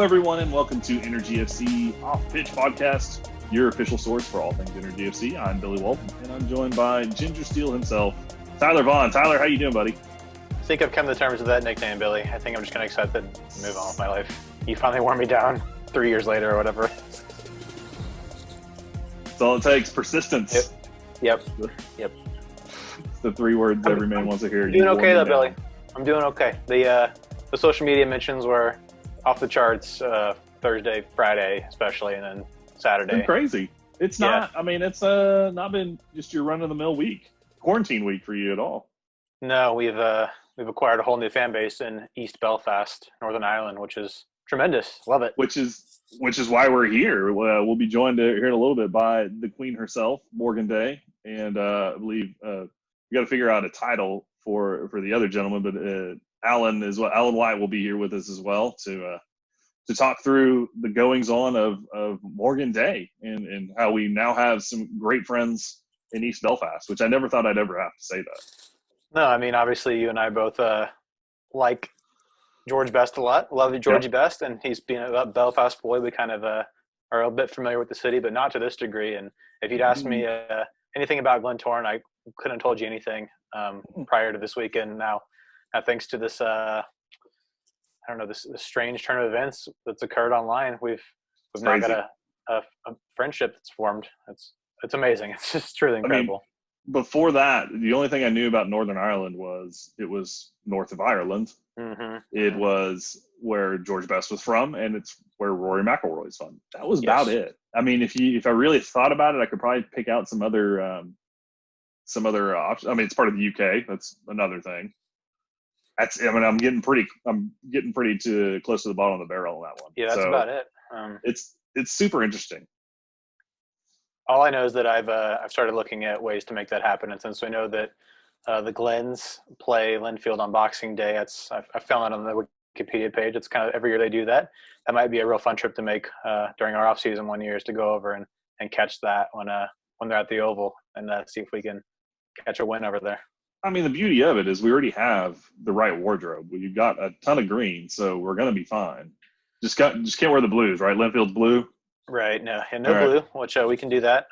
everyone, and welcome to Energy FC Off Pitch Podcast, your official source for all things Energy FC. I'm Billy Walton, and I'm joined by Ginger Steel himself, Tyler Vaughn. Tyler, how you doing, buddy? I think I've come to terms with that nickname, Billy. I think I'm just going to accept it and move on with my life. You finally wore me down 3 years later or whatever. That's all it takes, persistence. Yep. It's the three words every man wants to hear. I'm doing okay, though, Billy. I'm doing okay. The social media mentions were off the charts Thursday, Friday, especially, and then Saturday. It's been crazy. It's not, I mean, it's not been just your run-of-the-mill week, quarantine week for you at all. No, we've acquired a whole new fan base in East Belfast, Northern Ireland, which is tremendous. Love it. Which is why we're here. We'll be joined here in a little bit by the Queen herself, Morgan Day, and I believe we got to figure out a title for the other gentleman, but Alan White will be here with us as well to talk through the goings on of Morgan Day and how we now have some great friends in East Belfast, which I never thought I'd ever have to say that. No, I mean, obviously you and I both like George Best a lot. Love Georgie Best, and he's being a Belfast boy. We kind of are a bit familiar with the city, but not to this degree. And if you'd asked me anything about Glentoran, I couldn't have told you anything prior to this weekend. Now thanks to this, this strange turn of events that's occurred online, we've now got a friendship that's formed. It's amazing. It's just truly incredible. I mean, before that, the only thing I knew about Northern Ireland was it was north of Ireland. Mm-hmm. It was where George Best was from, and it's where Rory McIlroy's from. That was about it. I mean, if I really thought about it, I could probably pick out some other options. I mean, it's part of the UK. That's another thing. I'm getting pretty close to the bottom of the barrel on that one. Yeah, that's about it. It's super interesting. All I know is that I've started looking at ways to make that happen, and since we know that the Glens play Linfield on Boxing Day, I found that on the Wikipedia page. It's kind of every year they do that. That might be a real fun trip to make during our off season one year, is to go over and catch that when they're at the Oval and see if we can catch a win over there. I mean, the beauty of it is we already have the right wardrobe. We've got a ton of green, so we're going to be fine. Just can't wear the blues, right? Linfield's blue. Right. No blue, which we can do that.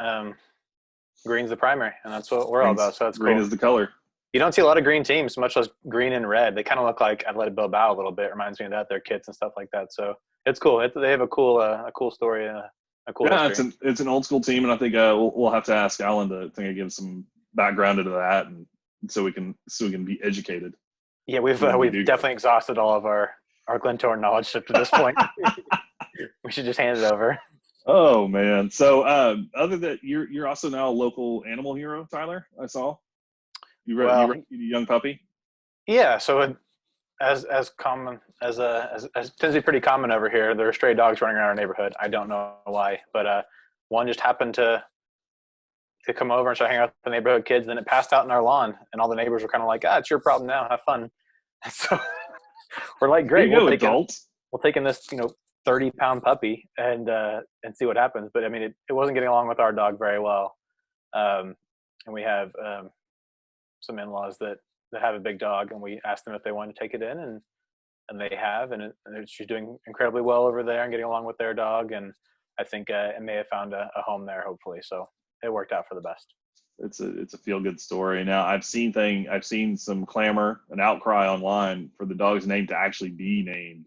Green's the primary, and that's what we're all about. So that's green cool. Is the color. You don't see a lot of green teams, much less green and red. They kind of look like Athletic Bilbao a little bit. Reminds me of that, their kits and stuff like that. So it's cool. They have a cool story, a cool history. It's an old school team, and I think we'll have to ask Alan to give some background into that, and so we can be educated. Yeah, we've definitely exhausted all of our Glentoran knowledge up to this point. We should just hand it over. Oh man! So other than you're also now a local animal hero, Tyler. I saw you rescued a young puppy. Yeah. So as common as tends to be pretty common over here, there are stray dogs running around our neighborhood. I don't know why, but one just happened to come over and start hanging out with the neighborhood kids. Then it passed out in our lawn, and all the neighbors were kind of like, it's your problem now. Have fun. So we're like, great. We'll take this 30-pound puppy and see what happens. But I mean, it wasn't getting along with our dog very well. And we have some in-laws that have a big dog, and we asked them if they wanted to take it in, and they have, and she's doing incredibly well over there and getting along with their dog. And I think it may have found a home there, hopefully. So it worked out for the best. It's a feel-good story. Now I've seen some clamor and outcry online for the dog's name to actually be named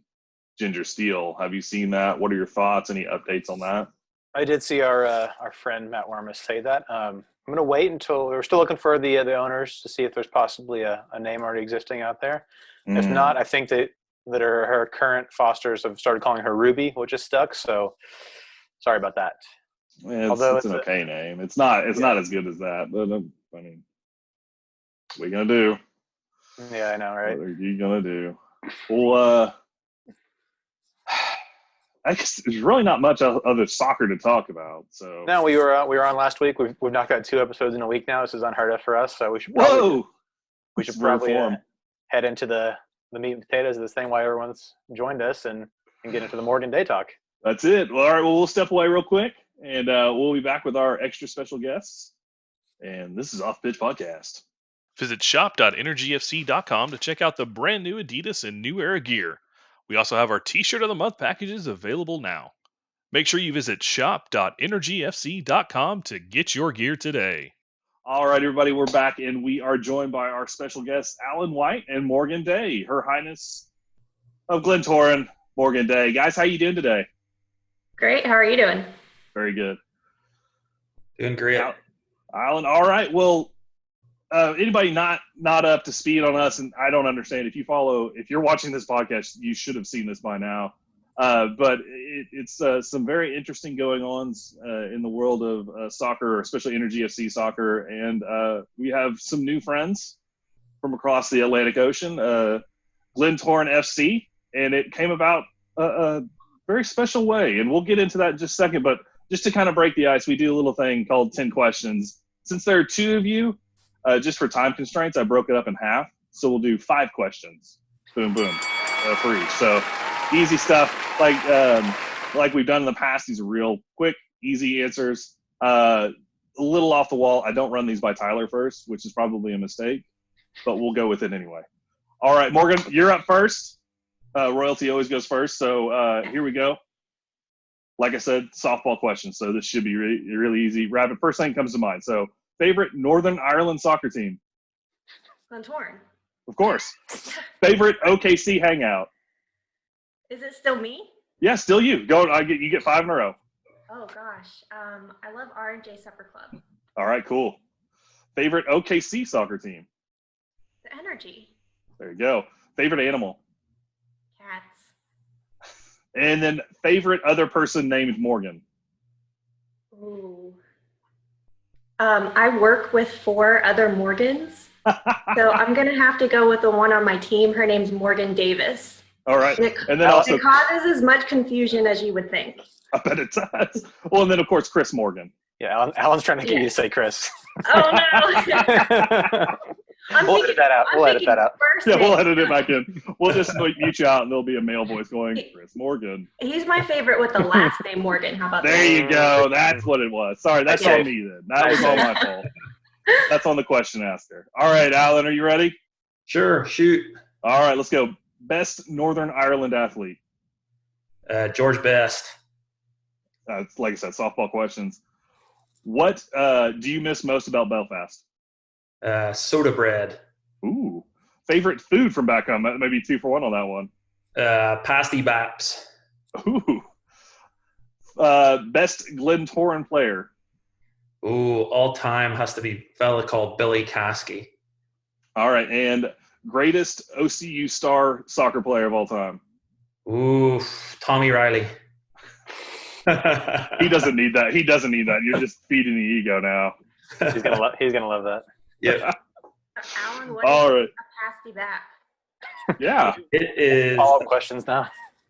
Ginger Steel. Have you seen that? What are your thoughts? Any updates on that? I did see our friend Matt Wormus say that. I'm going to wait until we're still looking for the owners to see if there's possibly a name already existing out there. If not, I think that her current fosters have started calling her Ruby, which is stuck. So sorry about that. It's an okay name. It's not as good as that, but I mean, what are you gonna do? Yeah, I know, right? What are you gonna do? Well, I guess there's really not much other soccer to talk about. So no, we were on last week. We've knocked out 2 episodes in a week now. This is unheard of for us. So we should probably head into the meat and potatoes of this thing while everyone's joined us and get into the Morgan Day talk. That's it. Well, all right. Well, we'll step away real quick, and we'll be back with our extra special guests. And this is Off Pitch Podcast. Visit shop.energyfc.com to check out the brand new Adidas and New Era gear. We also have our T-shirt of the month packages available now. Make sure you visit shop.energyfc.com to get your gear today. All right, everybody, we're back, and we are joined by our special guests, Alan White and Morgan Day, Her Highness of Glentoran, Morgan Day. Guys, how you doing today? Great. How are you doing? Very good. Doing great. Alan, all right. Well, anybody not up to speed on us, and I don't understand. If you're watching this podcast, you should have seen this by now. But it's some very interesting going-ons in the world of soccer, especially Energy FC soccer. And we have some new friends from across the Atlantic Ocean, Glentoran FC, and it came about a very special way. And we'll get into that in just a second. But just to kind of break the ice, we do a little thing called 10 questions. Since there are two of you, just for time constraints, I broke it up in half. So we'll do 5 questions. Boom, boom, for each. So easy stuff, like we've done in the past. These are real quick, easy answers. A little off the wall. I don't run these by Tyler first, which is probably a mistake, but we'll go with it anyway. All right, Morgan, you're up first. Royalty always goes first, so here we go. Like I said, softball questions, so this should be really, really easy. Rapid. First thing comes to mind. So, favorite Northern Ireland soccer team? Glentoran. Of course. Favorite OKC hangout? Is it still me? Yeah, still you. Go. You get 5 in a row. Oh gosh, I love R&J Supper Club. All right, cool. Favorite OKC soccer team? The Energy. There you go. Favorite animal? Cats. And then favorite other person named Morgan? Ooh. I work with 4 other Morgans, so I'm gonna have to go with the one on my team. Her name's Morgan Davis. All right. And then also, it causes as much confusion as you would think. I bet it does. Well, and then, of course, Chris Morgan. Yeah, Alan's trying to get you to say Chris. Oh, no. We'll edit that out. Yeah, we'll edit it back in. We'll just mute you out, and there'll be a male voice going, Chris Morgan. He's my favorite with the last name Morgan. How about that? There you go. That's what it was. Sorry, that's on me then. That was all my fault. That's on the question asker. All right, Alan, are you ready? Sure, shoot. All right, let's go. Best Northern Ireland athlete? George Best. Like I said, softball questions. What do you miss most about Belfast? Soda bread. Ooh. Favorite food from back home? Maybe 2 for 1 on that one. Pasty baps. Ooh. Best Glentoran player? Ooh, all time has to be a fella called Billy Caskey. All right, and greatest OCU star soccer player of all time? Ooh, Tommy Riley. He doesn't need that. You're just feeding the ego now. He's gonna love that. Yeah. Alan, what all is right. a pasty back? Yeah. It is. Follow-up questions now.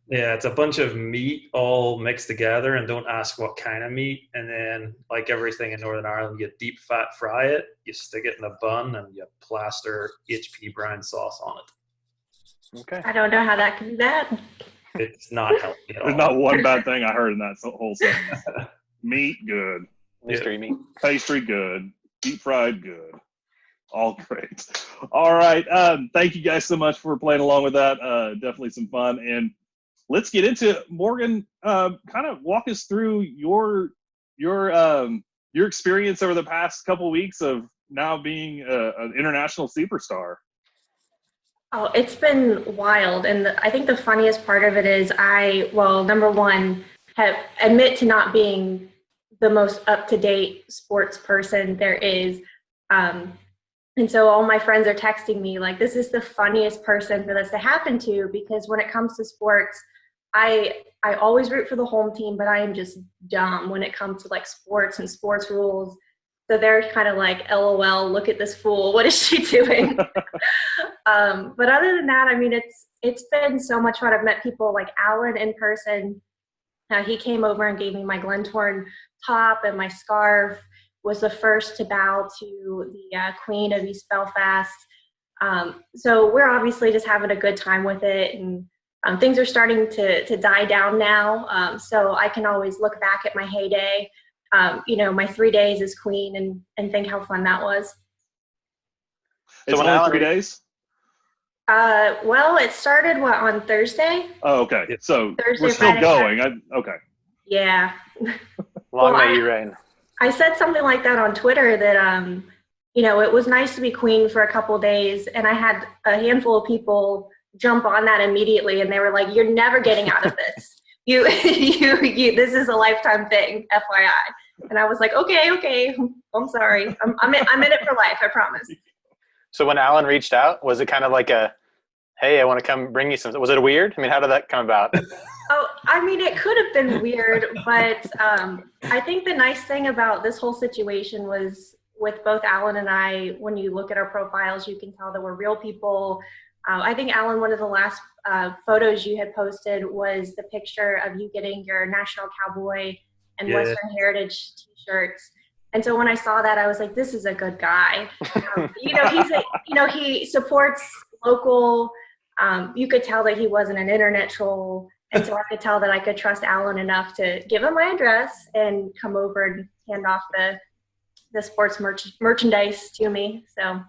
Yeah, it's a bunch of meat all mixed together, and don't ask what kind of meat. And then, like everything in Northern Ireland, you deep fat fry it, you stick it in a bun, and you plaster HP brine sauce on it. Okay. I don't know how that can be bad. It's not healthy at all. There's not one bad thing I heard in that whole sentence. Meat, good. Mystery meat. Pastry, good. Deep fried, good. All great. All right. Thank you guys so much for playing along with that. Definitely some fun. And let's get into it. Morgan, kind of walk us through your experience over the past couple of weeks of now being an international superstar. Oh, it's been wild. And I think the funniest part of it is number one, admit to not being the most up-to-date sports person there is. And so all my friends are texting me like, this is the funniest person for this to happen to, because when it comes to sports, I always root for the home team, but I am just dumb when it comes to like sports and sports rules. So they're kind of like, LOL, look at this fool. What is she doing? But other than that, I mean, it's been so much fun. I've met people like Alan in person. He came over and gave me my Glentoran top, and my scarf, was the first to bow to the Queen of East Belfast. So we're obviously just having a good time with it, and things are starting to die down now. So I can always look back at my heyday, my 3 days as Queen, and think how fun that was. It's only 3 days? Well, it started on Thursday? Oh, okay. Yeah. So Thursday, we're still Friday, going. Okay. Yeah. Long Well, may you reign. I said something like that on Twitter that, it was nice to be queen for a couple days, and I had a handful of people jump on that immediately, and they were like, "You're never getting out of this. This is a lifetime thing, FYI." And I was like, "Okay, I'm sorry. I'm in it for life. I promise." So when Alan reached out, was it kind of like a, hey, I want to come bring you some? Was it weird? I mean, how did that come about? Oh, I mean, it could have been weird, but I think the nice thing about this whole situation was with both Alan and I, when you look at our profiles, you can tell that we're real people. I think, Alan, one of the last photos you had posted was the picture of you getting your National Cowboy and Yeah. Western Heritage t-shirts. And so when I saw that, I was like, this is a good guy. He supports local. You could tell that he wasn't an internet troll. And so I could tell that I could trust Alan enough to give him my address and come over and hand off the sports merchandise to me. So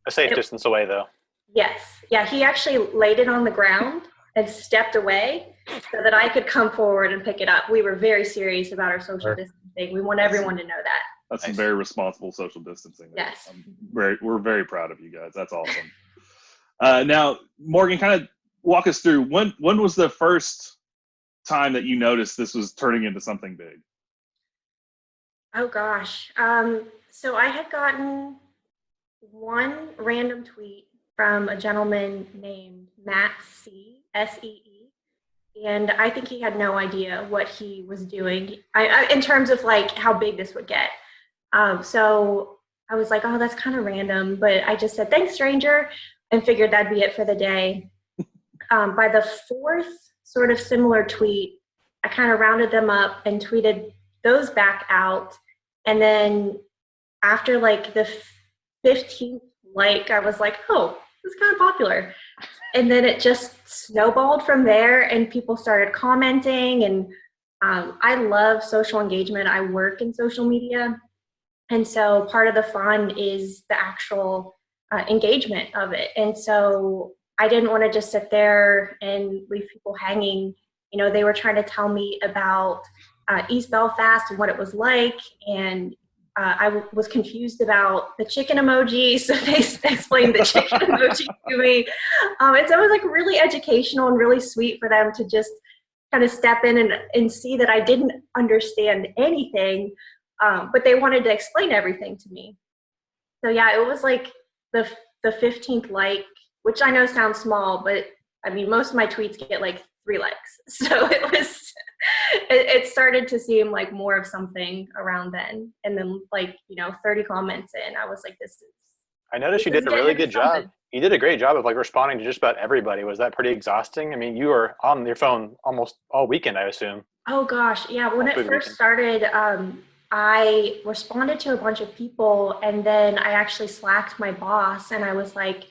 A safe distance away, though. yes. Yeah, he actually laid it on the ground and stepped away so that I could come forward and pick it up. We were very serious about our social distancing. We want everyone to know that. That's some very responsible social distancing. Yes. We're very proud of you guys. That's awesome. Now, Morgan, kind of walk us through when was the first time that you noticed this was turning into something big? Oh gosh. So I had gotten one random tweet from a gentleman named Matt C, S-E-E, and I think he had no idea what he was doing in terms of like how big this would get. So I was like, oh, that's kind of random, but I just said, thanks, stranger, and figured that'd be it for the day. By the fourth sort of similar tweet, I kind of rounded them up and tweeted those back out. And then after like the 15th like, I was like, oh, this is kind of popular. And then it just snowballed from there, and people started commenting. And I love social engagement. I work in social media. And so part of the fun is the actual engagement of it. And so I didn't want to just sit there and leave people hanging. They were trying to tell me about East Belfast and what it was like. And I was confused about the chicken emoji. So they explained the chicken emoji to me. And so it was like really educational and really sweet for them to just kind of step in and see that I didn't understand anything. But they wanted to explain everything to me. So yeah, it was like the 15th like, which I know sounds small, but I mean, most of my tweets get like 3 likes. So it started to seem like more of something around then. And then 30 comments in, I was like, I noticed you did a really good job. You did a great job of like responding to just about everybody. Was that pretty exhausting? I mean, you were on your phone almost all weekend, I assume. Oh gosh. Yeah. When it first started, I responded to a bunch of people, and then I actually slacked my boss, and I was like,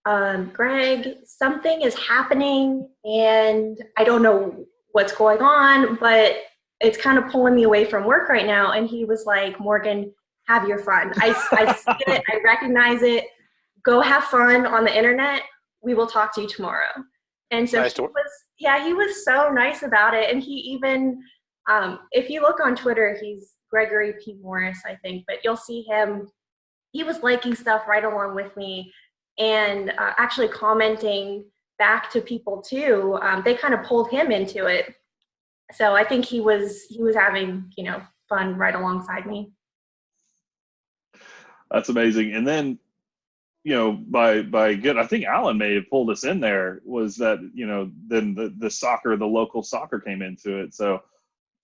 Greg, something is happening and I don't know what's going on, but it's kind of pulling me away from work right now. And he was like, Morgan, have your fun. I see it. I recognize it. Go have fun on the internet. We will talk to you tomorrow. And so he was so nice about it. And he even, if you look on Twitter, he's Gregory P. Morris, I think, but you'll see him. He was liking stuff right along with me, and actually commenting back to people too. They kind of pulled him into it. So I think he was having, fun right alongside me. That's amazing. And then, by good, I think Alan may have pulled us in there, was that, then the local soccer came into it. So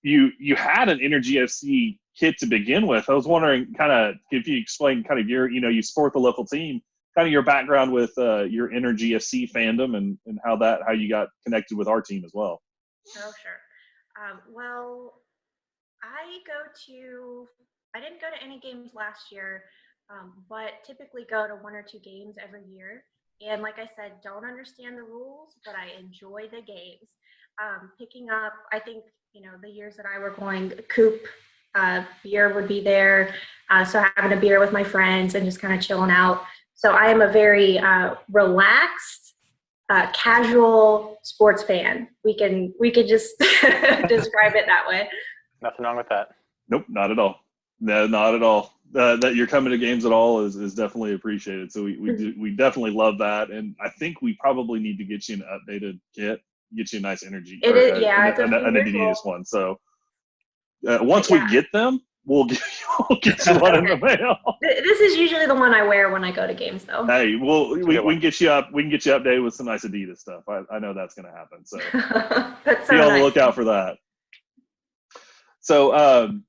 you had an Energy FC kit to begin with. I was wondering kind of if you explain kind of your, you support the local team, kind of your background with your Energy FC fandom and how you got connected with our team as well. Oh, sure. Well, I didn't go to any games last year, but typically go to 1 or 2 games every year. And like I said, don't understand the rules, but I enjoy the games. Picking up, I think, the years that I were going, Coop beer would be there. So having a beer with my friends and just kind of chilling out. So I am a very relaxed casual sports fan. We could just describe it that way. Nothing wrong with that. Nope, not at all. No, not at all. That you're coming to games at all is definitely appreciated. So we definitely love that, and I think we probably need to get you an updated kit, get you a nice energy. It is, yeah, it's an a Adidas one. So once we get them, we'll get you one in the mail. This is usually the one I wear when I go to games, though. Hey, well, we can get you up. We can get you updated with some nice Adidas stuff. I know that's going to happen. So That's so be on the nice. lookout for that. So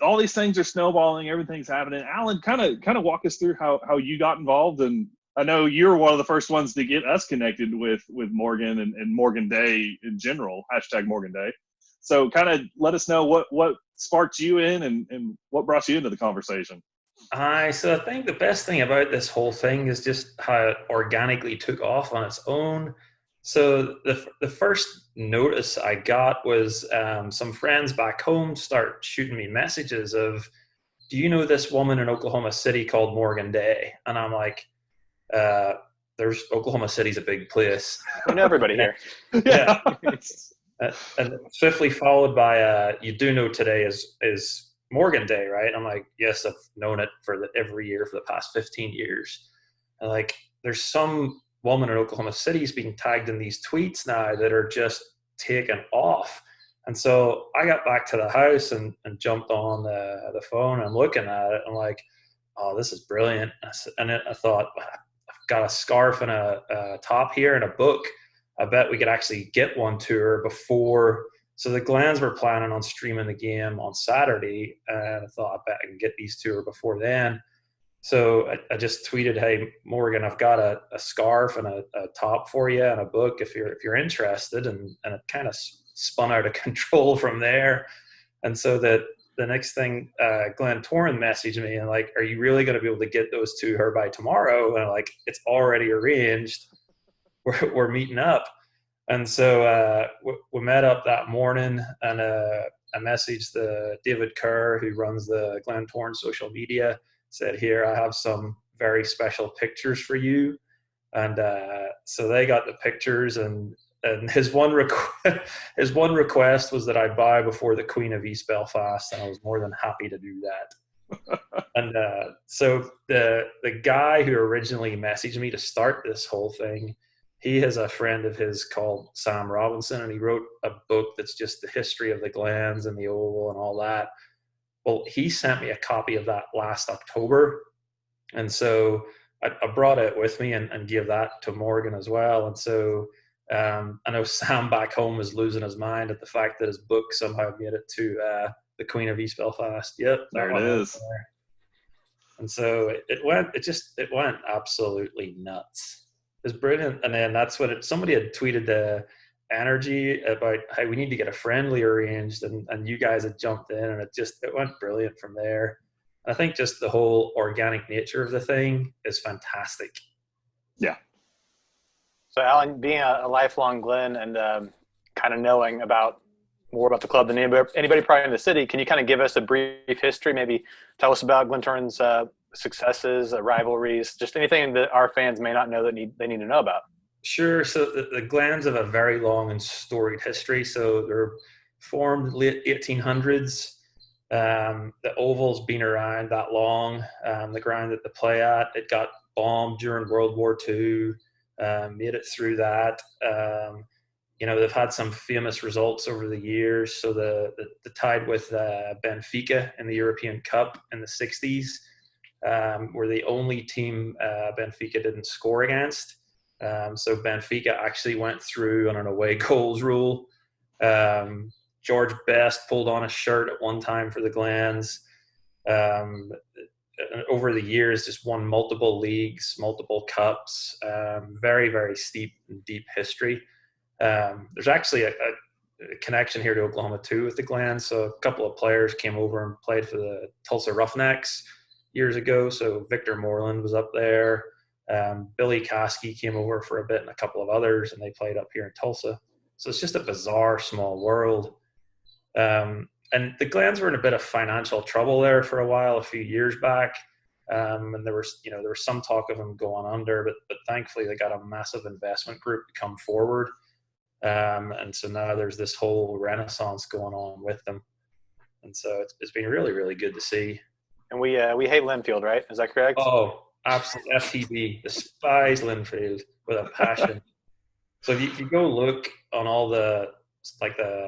all these things are snowballing. Everything's happening. Alan, kind of walk us through how you got involved. And I know you're one of the first ones to get us connected with Morgan and Morgan Day in general. #Morgan Day. So kind of let us know what sparked you in and what brought you into the conversation. So I think the best thing about this whole thing is just how it organically took off on its own. So the first notice I got was some friends back home start shooting me messages of, do you know this woman in Oklahoma City called Morgan Day? And I'm like, there's Oklahoma City's a big place. We know everybody here. Yeah. And swiftly followed by, you do know today is Morgan Day, right? I'm like, yes, I've known it every year for the past 15 years. And like, there's some woman in Oklahoma City is being tagged in these tweets now that are just taken off. And so I got back to the house and jumped on the phone. And I'm looking at it. I'm like, oh, this is brilliant. And then I thought, I've got a scarf and a top here and a book. I bet we could actually get one to her before. So the Glens were planning on streaming the game on Saturday. And I thought, I bet I can get these to her before then. So I just tweeted, hey, Morgan, I've got a scarf and a top for you and a book if you're interested. And it kind of spun out of control from there. And so that the next thing, Glenn Torrin messaged me and like, are you really going to be able to get those to her by tomorrow? And I'm like, it's already arranged. We're meeting up. And so we met up that morning, and I messaged David Kerr, who runs the Glenn Torrin social media, said, here, I have some very special pictures for you. And so they got the pictures, and his one request was that I buy before the Queen of East Belfast, and I was more than happy to do that. And so the guy who originally messaged me to start this whole thing, he has a friend of his called Sam Robinson, and he wrote a book that's just the history of the Glens and the Oval and all that. Well, he sent me a copy of that last October. And so I brought it with me and gave that to Morgan as well. And so I know Sam back home is losing his mind at the fact that his book somehow made it to the Queen of East Belfast. Yep. There it is. There. And so it went absolutely nuts. It was brilliant. And then that's when somebody had tweeted the energy about, hey, we need to get a friendly arranged, and you guys had jumped in, and it went brilliant from there. I think just the whole organic nature of the thing is fantastic. Yeah. So Alan, being a lifelong Glen and kind of knowing more about the club than anybody probably in the city, can you kind of give us a brief history? Maybe tell us about Glen Torrin's successes, rivalries, just anything that our fans may not know that they need to know about. Sure. So the Glens have a very long and storied history. So they're formed late 1800s. The Oval's been around that long. The ground that they play at, it got bombed during World War II, made it through that. They've had some famous results over the years. So the tied with Benfica in the European Cup in the 60s. Were the only team Benfica didn't score against. So Benfica actually went through on an away goals rule. George Best pulled on a shirt at one time for the Glens. Over the years, just won multiple leagues, multiple cups. Very, very steep and deep history. There's actually a connection here to Oklahoma too with the Glens. So a couple of players came over and played for the Tulsa Roughnecks years ago. So Victor Moreland was up there. Billy Koski came over for a bit, and a couple of others, and they played up here in Tulsa. So it's just a bizarre small world. And the Glens were in a bit of financial trouble there for a while, a few years back. And there was some talk of them going under, but thankfully they got a massive investment group to come forward. And so now there's this whole renaissance going on with them. And so it's been really, really good to see. And we hate Linfield, right? Is that correct? Oh, absolutely. FTB, despise Linfield with a passion. So if you go look on all the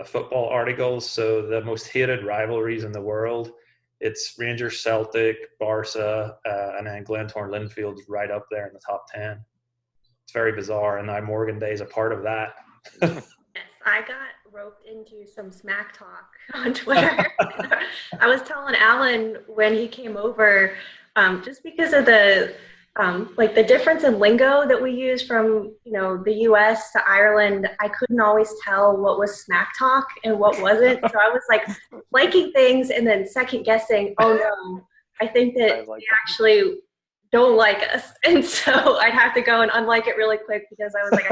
football articles, so the most hated rivalries in the world, it's Rangers, Celtic, Barca, and then Glentoran Linfield's right up there in the top 10. It's very bizarre, and now Morgan Day is a part of that. Yes, I got roped into some smack talk on Twitter. I was telling Alan when he came over, just because of the the difference in lingo that we use from the U.S. to Ireland, I couldn't always tell what was smack talk and what wasn't. So I was like liking things and then second guessing. Oh no, I think that they actually don't like us, and so I'd have to go and unlike it really quick because I was like,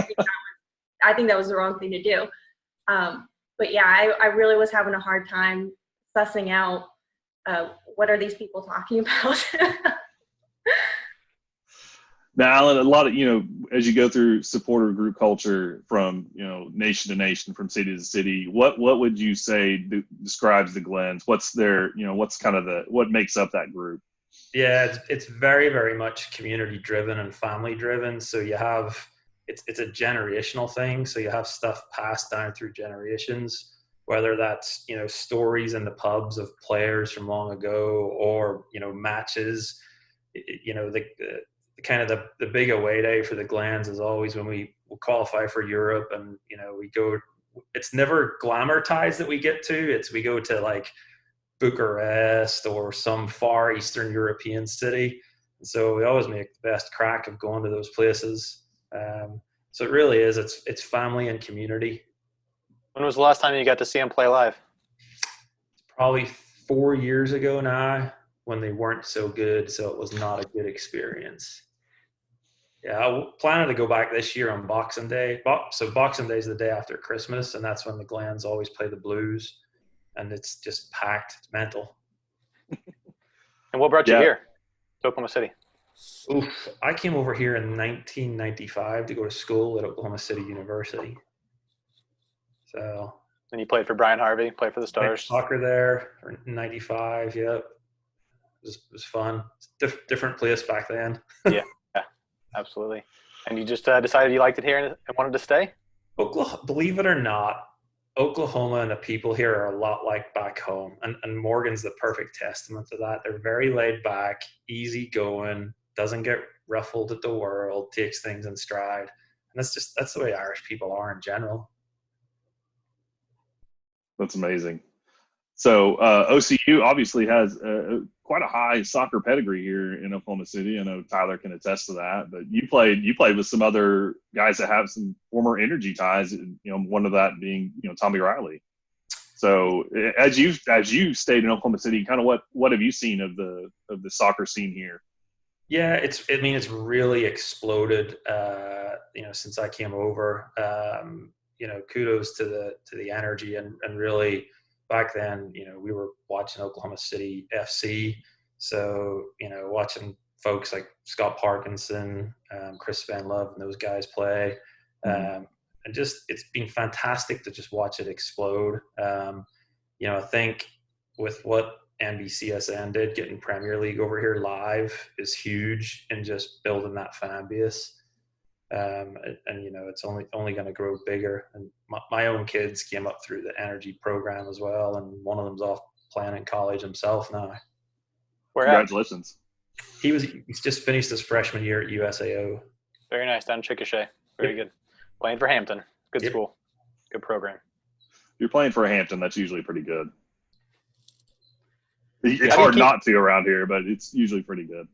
I think that was the wrong thing to do. But yeah, I really was having a hard time sussing out what are these people talking about. Now, Alan, a lot of, as you go through supporter group culture from, nation to nation, from city to city, what would you say describes the Glens? What's their, what's kind of what makes up that group? Yeah, it's very, very much community driven and family driven. So you have, it's a generational thing. So you have stuff passed down through generations, whether that's, stories in the pubs of players from long ago or, matches, the big away day for the Glens is always when we will qualify for Europe, and we go. It's never glamorized that we get to. We go to like Bucharest or some far Eastern European city, and so we always make the best crack of going to those places. So it really is. It's family and community. When was the last time you got to see them play live? Probably 4 years ago now, when they weren't so good, so it was not a good experience. Yeah, I planning to go back this year on Boxing Day. So Boxing Day is the day after Christmas, and that's when the Glens always play the Blues, and it's just packed. It's mental. And what brought you here to Oklahoma City? Oof, I came over here in 1995 to go to school at Oklahoma City University. So. And you played for Brian Harvey, played for the Stars. Played soccer there in 95, yep. It was fun. Different place back then. Yeah. Absolutely. And you just decided you liked it here and wanted to stay? Oklahoma, believe it or not, Oklahoma and the people here are a lot like back home. And Morgan's the perfect testament to that. They're very laid back, easy going, doesn't get ruffled at the world, takes things in stride. And that's the way Irish people are in general. That's amazing. So OCU obviously has quite a high soccer pedigree here in Oklahoma City. I know Tyler can attest to that. But you played with some other guys that have some former Energy ties. One of that being Tommy Riley. So as you stayed in Oklahoma City, kind of what have you seen of the soccer scene here? Yeah, it's really exploded. Since I came over. Kudos to the Energy and really. Back then, we were watching Oklahoma City FC. So, watching folks like Scott Parkinson, Chris Van Love, and those guys play. And just, it's been fantastic to just watch it explode. I think with what NBCSN did, getting Premier League over here live is huge and just building that fan base. And it's only going to grow bigger. And my own kids came up through the Energy program as well, and one of them's off playing in college himself now. Congratulations! He's just finished his freshman year at USAO. Very nice, down in Chickasha. Very good. Playing for Hampton. Good school. Good program. If you're playing for Hampton, that's usually pretty good. It's hard not to around here, but it's usually pretty good.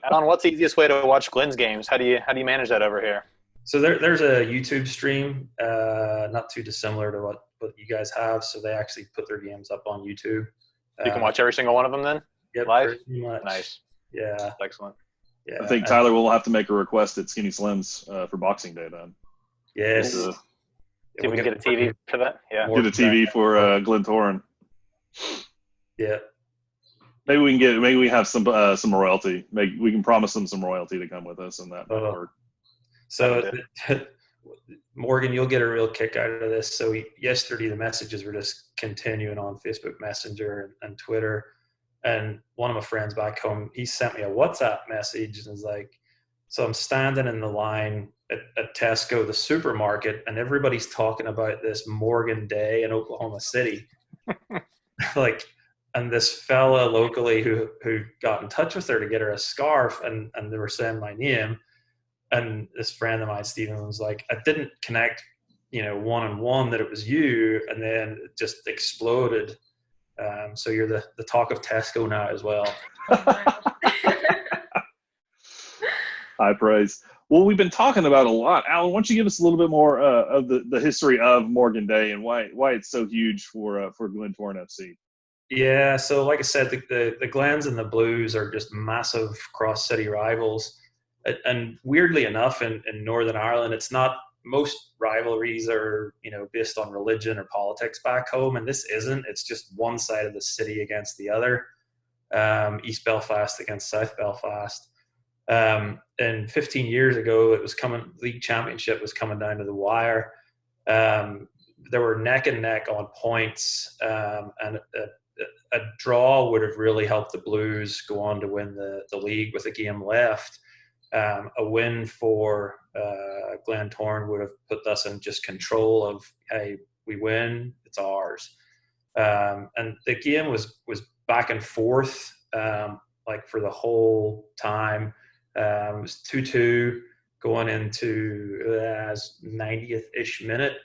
Alan, what's the easiest way to watch Glens games? How do you manage that over here? So there's a YouTube stream, not too dissimilar to what you guys have. So they actually put their games up on YouTube. You can watch every single one of them then? Yep, live? Much. Nice. Yeah. Excellent. Yeah. I think Tyler will have to make a request at Skinny Slim's for Boxing Day then. Yes. See if we can get a TV for that. Yeah. Get a TV for Glentoran. Yeah. maybe we have some royalty. Maybe we can promise them some royalty to come with us, and that might work. So, Morgan, you'll get a real kick out of this. So yesterday, the messages were just continuing on Facebook Messenger and Twitter. And one of my friends back home, he sent me a WhatsApp message and was like, so I'm standing in the line at Tesco, the supermarket, and everybody's talking about this Morgan Day in Oklahoma City. Like, and this fella locally who got in touch with her to get her a scarf, and they were saying my name. And this friend of mine, Stephen, was like, I didn't connect, one-on-one that it was you, and then it just exploded. So you're the talk of Tesco now as well. High praise. Well, we've been talking about a lot. Alan, why don't you give us a little bit more of the history of Morgan Day and why it's so huge for Glentoran FC? Yeah, so like I said, the Glens and the Blues are just massive cross-city rivals. And weirdly enough, in Northern Ireland, it's not, most rivalries are, based on religion or politics back home, and this isn't. It's just one side of the city against the other, East Belfast against South Belfast. And 15 years ago, league championship was coming down to the wire. There were neck and neck on points, and a draw would have really helped the Blues go on to win the league with a game left. A win for Glentoran would have put us in just control of, hey, we win, it's ours. And the game was back and forth, like for the whole time. It was 2-2 going into 90th-ish minute.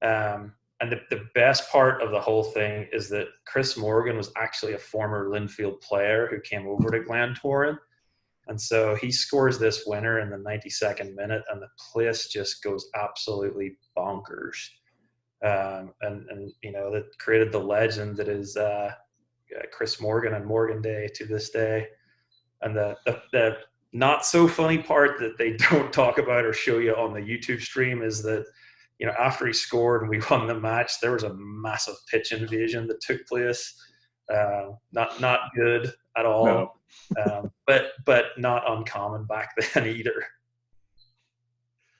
And the best part of the whole thing is that Chris Morgan was actually a former Linfield player who came over to Glentoran. And so he scores this winner in the 92nd minute, and the place just goes absolutely bonkers. And that created the legend that is Chris Morgan and Morgan Day to this day. And the not so funny part that they don't talk about or show you on the YouTube stream is that, after he scored and we won the match, there was a massive pitch invasion that took place. Not good at all. No. But not uncommon back then either.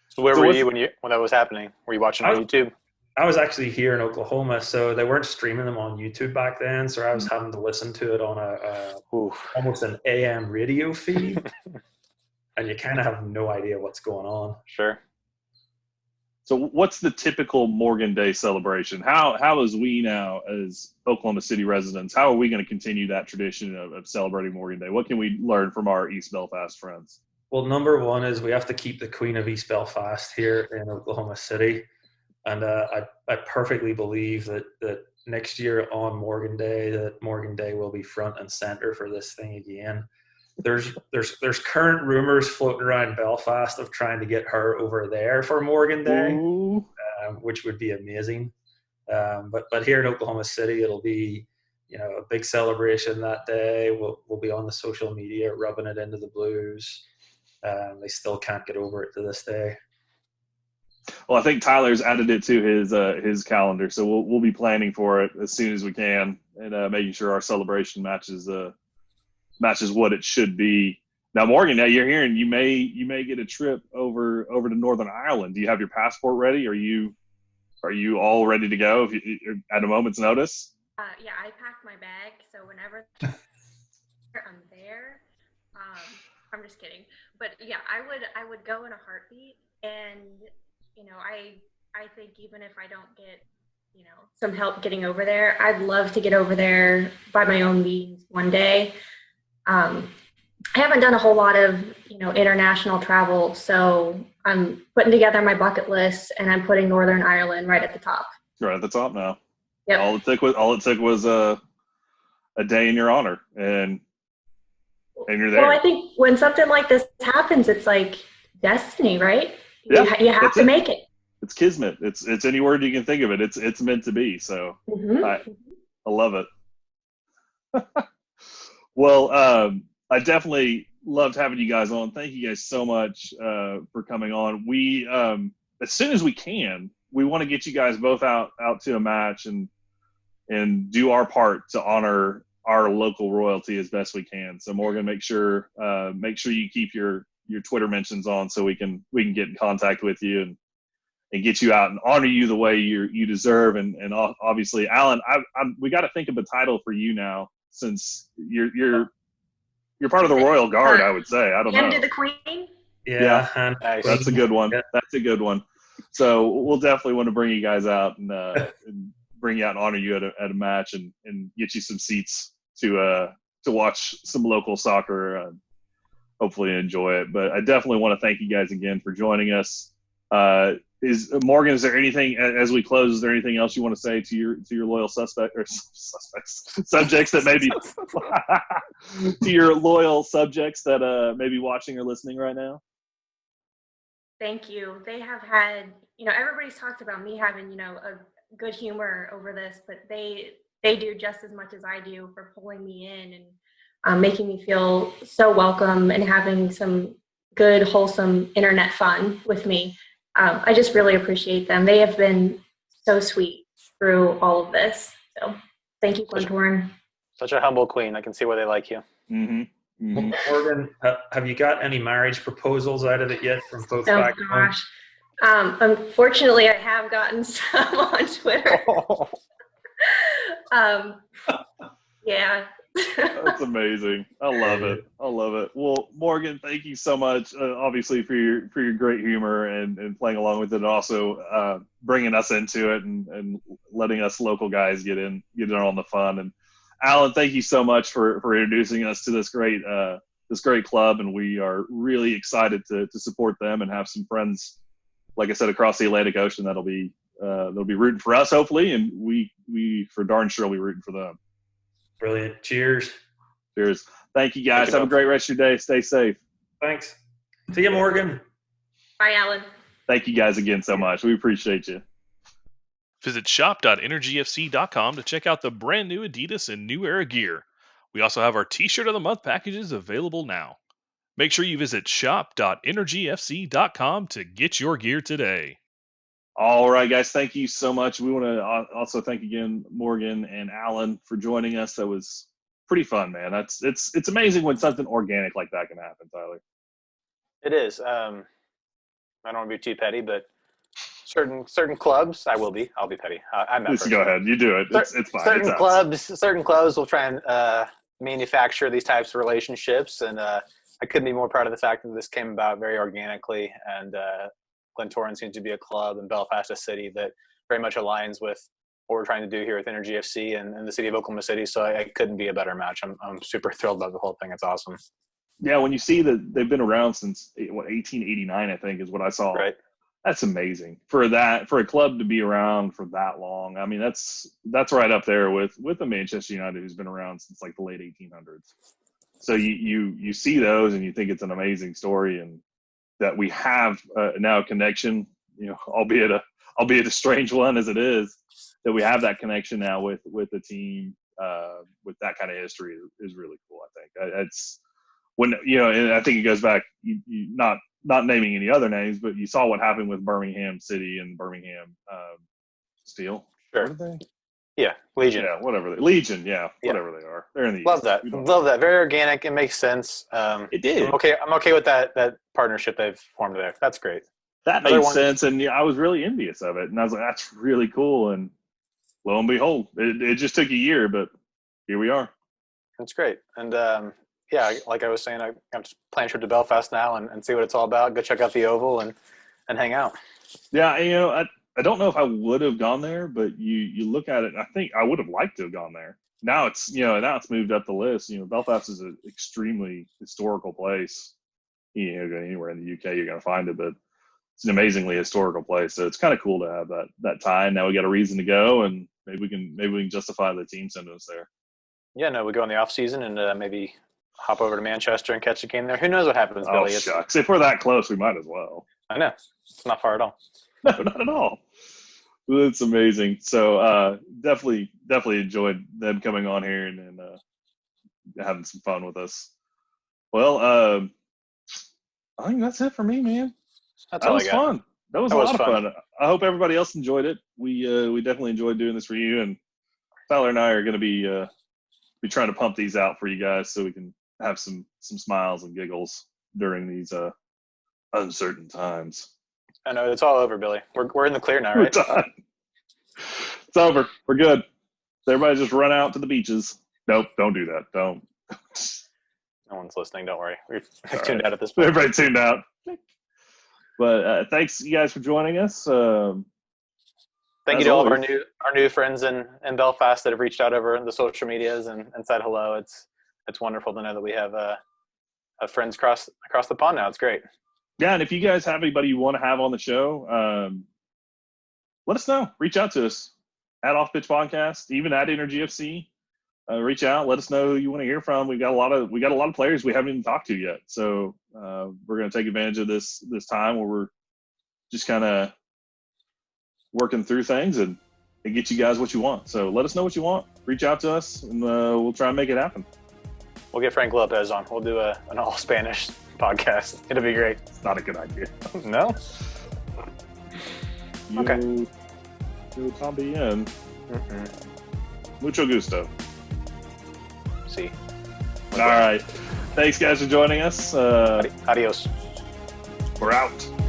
So where were you when that was happening? Were you watching on YouTube? I was actually here in Oklahoma, so they weren't streaming them on YouTube back then. So I was having to listen to it on almost an AM radio feed, and you kind of have no idea what's going on. Sure. So what's the typical Morgan Day celebration? How is we now as Oklahoma City residents, how are we going to continue that tradition of celebrating Morgan Day? What can we learn from our East Belfast friends? Well, number one is we have to keep the Queen of East Belfast here in Oklahoma City. And I perfectly believe that next year on Morgan Day, that Morgan Day will be front and center for this thing again. There's current rumors floating around Belfast of trying to get her over there for Morgan Day, which would be amazing. But here in Oklahoma City, it'll be a big celebration that day. We'll be on the social media rubbing it into the Blues. They still can't get over it to this day. Well, I think Tyler's added it to his calendar, so we'll be planning for it as soon as we can, and making sure our celebration matches what it should be. Now, Morgan, now you're hearing you may get a trip over to Northern Ireland. Do you have your passport ready? Are you all ready to go at a moment's notice? Yeah, I packed my bag, so whenever I'm there, I'm just kidding. But yeah, I would go in a heartbeat, and I think even if I don't get some help getting over there, I'd love to get over there by my own means one day. I haven't done a whole lot of international travel, so I'm putting together my bucket list, and I'm putting Northern Ireland right at the top. Right at the top now. Yep. All it took was a day in your honor, and you're there. Well, I think when something like this happens, it's like destiny, right? Yeah, you have to make it. It's kismet. It's any word you can think of it. It's meant to be. So I love it. Well, I definitely loved having you guys on. Thank you guys so much for coming on. We as soon as we can, we want to get you guys both out to a match and do our part to honor our local royalty as best we can. So Morgan, make sure you keep your Twitter mentions on so we can get in contact with you and get you out and honor you the way you deserve. And obviously, Alan, we got to think of a title for you now, since you're part of the royal guard. I would say, I don't know. To the Queen. Yeah, Nice. That's a good one. That's a good one. So we'll definitely want to bring you guys out and bring you out and honor you at a match and get you some seats to watch some local soccer. Hopefully enjoy it. But I definitely want to thank you guys again for joining us. Morgan, is there anything as we close? Is there anything else you want to say to your loyal subjects that maybe to your loyal subjects that may be watching or listening right now? Thank you. They have had, everybody's talked about me having, a good humor over this, but they do just as much as I do for pulling me in and making me feel so welcome and having some good, wholesome internet fun with me. I just really appreciate them. They have been so sweet through all of this. So thank you, Glentoran. Such a humble queen. I can see why they like you. Mm-hmm. Mm-hmm. Morgan, have you got any marriage proposals out of it yet from folks back home? Unfortunately, I have gotten some on Twitter. Yeah. That's amazing. I love it. Well, Morgan, thank you so much, obviously, for your great humor and playing along with it, and also bringing us into it and letting us local guys get in on the fun. And Alan, thank you so much for introducing us to this great club, and we are really excited to support them and have some friends, like I said, across the Atlantic Ocean that'll be rooting for us, hopefully, and we for darn sure will be rooting for them. Brilliant. Cheers. Thank you, guys. Have a great rest of your day. Stay safe. Thanks. See you, Morgan. Bye, Alan. Thank you guys again so much. We appreciate you. Visit shop.energyfc.com to check out the brand new Adidas and New Era gear. We also have our T-shirt of the month packages available now. Make sure you visit shop.energyfc.com to get your gear today. All right, guys. Thank you so much. We want to also thank again Morgan and Alan for joining us. That was pretty fun, man. It's amazing when something organic like that can happen, Tyler. It is. I don't want to be too petty, but certain clubs, I'll be petty. I'm not. Just go ahead. You do it. It's fine. Certain clubs will try and manufacture these types of relationships, and I couldn't be more proud of the fact that this came about very organically. And Glentoran seems to be a club in Belfast, a city that very much aligns with what we're trying to do here with Energy FC and the city of Oklahoma City. So I couldn't be a better match. I'm super thrilled about the whole thing. It's awesome. Yeah, when you see that they've been around since 1889, I think is what I saw. Right. That's amazing for a club to be around for that long. I mean, that's right up there with the Manchester United, who's been around since like the late 1800s. So you see those and you think it's an amazing story, and that we have now a connection, albeit a strange one as it is, that we have that connection now with the team with that kind of history is really cool. I think it's when and I think it goes back. You not naming any other names, but you saw what happened with Birmingham City and Birmingham Steel. Sure. What are they? Yeah, Legion. Yeah, whatever. Legion. Yeah, whatever they are. They're in the Love East. that. Love that. Very organic. It makes sense. It did. I'm okay with that partnership they've formed there. That's great. That made sense, and I was really envious of it. And I was like, that's really cool. And lo and behold, it just took a year, but here we are. That's great. And like I was saying, I'm just planning a trip to Belfast now and see what it's all about. Go check out the Oval and hang out. Yeah, I don't know if I would have gone there, but you look at it, I think I would have liked to have gone there. Now it's moved up the list. Belfast is an extremely historical place. Anywhere in the UK you're going to find it, but it's an amazingly historical place. So it's kind of cool to have that tie. Now we got a reason to go, and maybe we can justify the team sending us there. Yeah, no, we go in the off season and maybe hop over to Manchester and catch a game there. Who knows what happens, Billy? Shucks. If we're that close, we might as well. I know. It's not far at all. No, not at all. It's amazing. So definitely enjoyed them coming on here and having some fun with us. Well, I think that's it for me, man. That was fun. That was a lot of fun. I hope everybody else enjoyed it. We definitely enjoyed doing this for you, and Tyler and I are going to be be trying to pump these out for you guys so we can have some smiles and giggles during these uncertain times. I know it's all over, Billy. We're in the clear now, We're right? done. It's over. We're good. Everybody just run out to the beaches. Nope, don't do that. Don't. No one's listening. Don't worry. We're All tuned right. out at this point. Everybody tuned out. But thanks, you guys, for joining us. Thank as you to all of always. our new friends in Belfast that have reached out over the social medias and said hello. It's wonderful to know that we have friends across the pond now. It's great. Yeah, and if you guys have anybody you want to have on the show, let us know. Reach out to us at Off Pitch Podcast, even at Energy FC. Reach out. Let us know who you want to hear from. We got a lot of players we haven't even talked to yet. So we're going to take advantage of this time where we're just kind of working through things and get you guys what you want. So let us know what you want. Reach out to us, and we'll try and make it happen. We'll get Frank Lopez on. We'll do an all Spanish podcast. It'll be great. It's not a good idea. No? Okay. Yo también. Mm-mm. Mucho gusto. See. All right. Thanks, guys, for joining us. Adios. We're out.